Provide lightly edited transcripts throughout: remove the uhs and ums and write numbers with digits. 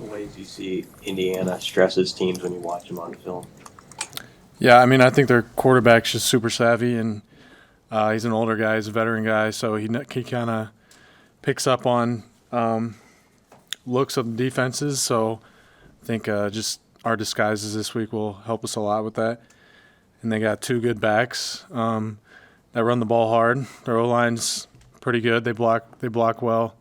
some ways you see Indiana stresses teams when you watch them on film? Yeah, I mean, I think their quarterback's just super savvy, and he's an older guy, he's a veteran guy, so he kind of picks up on looks of the defenses. So I think just our disguises this week will help us a lot with that. And they got two good backs that run the ball hard. Their O-line's pretty good. They block well.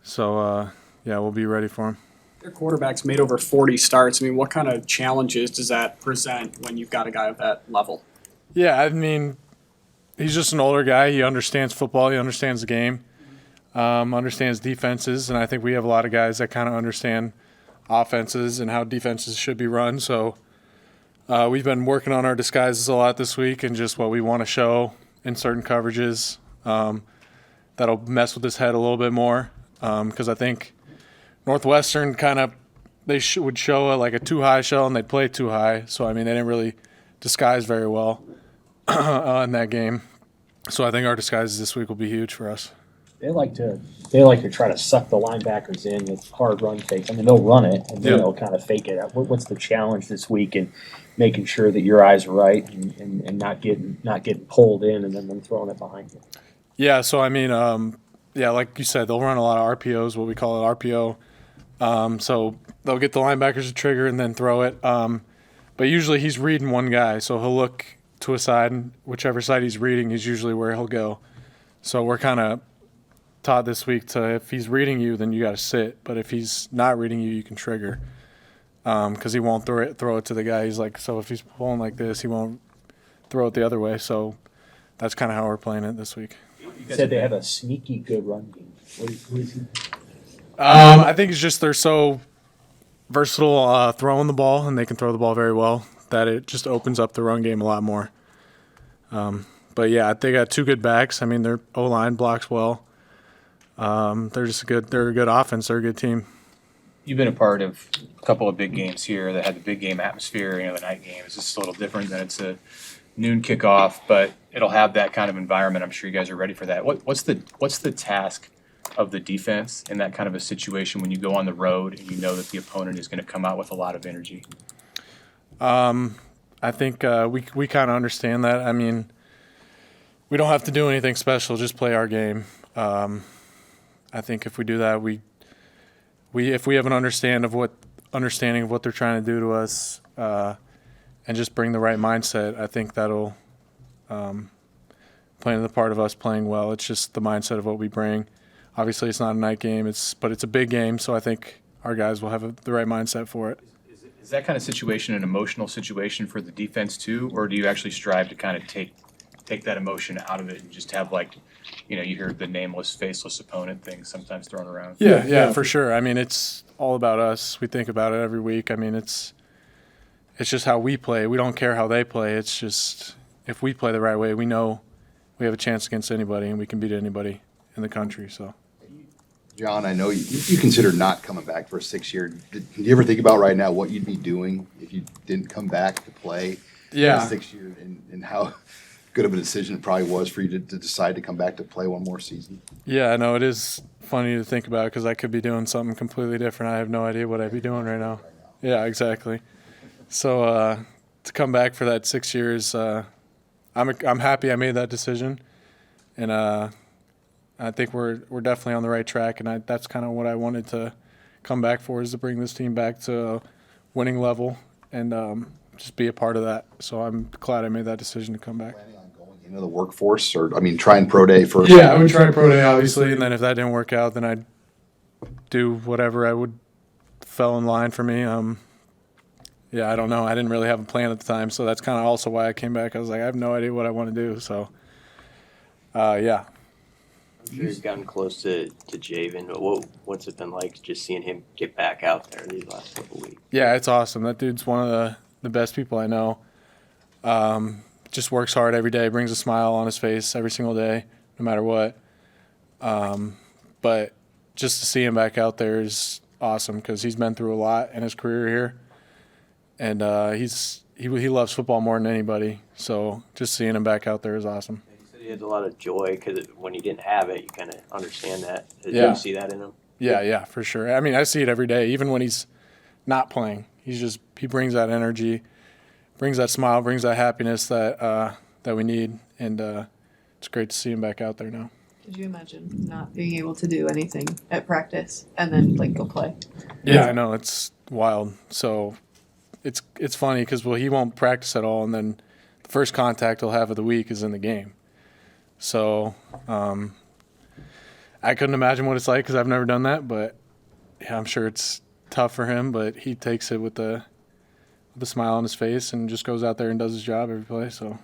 So, yeah, we'll be ready for them. Their quarterback's made over 40 starts. I mean, what kind of challenges does that present when you've got a guy of that level? Yeah, I mean, he's just an older guy. He understands football. He understands the game, understands defenses, and I think we have a lot of guys that kind of understand offenses and how defenses should be run. So we've been working on our disguises a lot this week and just what we want to show in certain coverages that'll mess with his head a little bit more because I think Northwestern kind of would show like a too high show and they'd play too high. So, I mean, they didn't really disguise very well in that game. So I think our disguises this week will be huge for us. They like to try to suck the linebackers in with hard run fakes. I mean, they'll run it and then they'll kind of fake it. What's the challenge this week in making sure that your eyes are right and not getting pulled in and then them throwing it behind you? Yeah, so I mean, like you said, they'll run a lot of RPOs, what we call it RPO. So they'll get the linebackers to trigger and then throw it. But usually he's reading one guy, so he'll look to a side, and whichever side he's reading is usually where he'll go. So we're kind of taught this week to if he's reading you, then you got to sit. But if he's not reading you, you can trigger because he won't throw it to the guy. He's like, so if he's pulling like this, he won't throw it the other way. So that's kind of how we're playing it this week. You said they have a sneaky good run game. What is he? I think it's just they're so versatile throwing the ball, and they can throw the ball very well, that it just opens up the run game a lot more. But, yeah, they got two good backs. I mean, their O-line blocks well. They're just they're a good offense. They're a good team. You've been a part of a couple of big games here that had the big game atmosphere, the night game. It's just a little different than it's a noon kickoff, but it'll have that kind of environment. I'm sure you guys are ready for that. What's the task of the defense in that kind of a situation when you go on the road and you know that the opponent is going to come out with a lot of energy? I think we kind of understand that. I mean, we don't have to do anything special, just play our game. I think if we do that, if we have an understanding of what they're trying to do to us, and just bring the right mindset, I think that'll play into the part of us playing well. It's just the mindset of what we bring. Obviously, it's not a night game, but it's a big game, so I think our guys will have the right mindset for it. Is that kind of situation an emotional situation for the defense too, or do you actually strive to kind of take that emotion out of it and just have you hear the nameless, faceless opponent thing sometimes thrown around? Yeah, for sure. I mean, it's all about us. We think about it every week. I mean, it's just how we play. We don't care how they play. It's just if we play the right way, we know we have a chance against anybody and we can beat anybody in the country. So, John, I know you consider not coming back for a 6-year. Did you ever think about right now what you'd be doing if you didn't come back to play yeah. in 6 years and how good of a decision it probably was for you to decide to come back to play one more season? Yeah, I know it is funny to think about because I could be doing something completely different. I have no idea what I'd be doing right now. Yeah, exactly. So to come back for that 6 years, I'm happy I made that decision, and I think we're definitely on the right track. And that's kind of what I wanted to come back for, is to bring this team back to a winning level and just be a part of that. So I'm glad I made that decision to come back. Planning on going into the workforce, or trying pro day first? Yeah, I would try pro day obviously, and then if that didn't work out, then I'd do whatever I would fell in line for me. Yeah, I don't know. I didn't really have a plan at the time, so that's kind of also why I came back. I was like, I have no idea what I want to do. So, yeah. I'm sure he's gotten close to Javen, but what's it been like just seeing him get back out there these last couple of weeks? Yeah, it's awesome. That dude's one of the best people I know. Just works hard every day, brings a smile on his face every single day, no matter what. But just to see him back out there is awesome because he's been through a lot in his career here. And he loves football more than anybody. So just seeing him back out there is awesome. He said he had a lot of joy because when he didn't have it, you kind of understand that. Did Yeah. you see that in him? Yeah, for sure. I mean, I see it every day, even when he's not playing. He brings that energy, brings that smile, brings that happiness that we need, and it's great to see him back out there now. Could you imagine not being able to do anything at practice and then like go play? Yeah, I know, it's wild. So it's funny because he won't practice at all, and then the first contact he'll have of the week is in the game. So I couldn't imagine what it's like because I've never done that, but yeah, I'm sure it's tough for him. But he takes it with a smile on his face and just goes out there and does his job every play. So.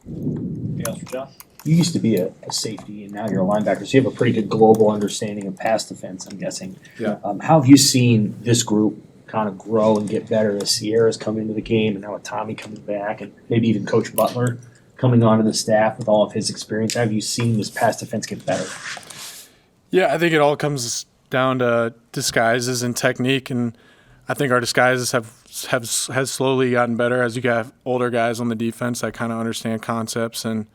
Anything else for John? You used to be a safety, and now you're a linebacker, so you have a pretty good global understanding of pass defense, I'm guessing. Yeah. How have you seen this group kind of grow and get better as Sierra's come into the game, and now with Tommy coming back, and maybe even Coach Butler coming onto the staff with all of his experience? How have you seen this pass defense get better? Yeah, I think it all comes down to disguises and technique, and I think our disguises has slowly gotten better as you got older guys on the defense that kind of understand concepts and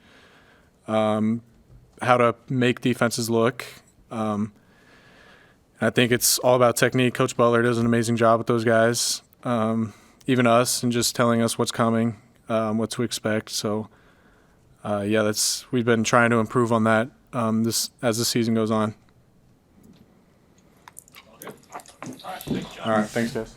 how to make defenses look. I think it's all about technique. Coach Butler does an amazing job with those guys, even us, and just telling us what's coming, what to expect. So, we've been trying to improve on that as the season goes on. All right, thanks, guys.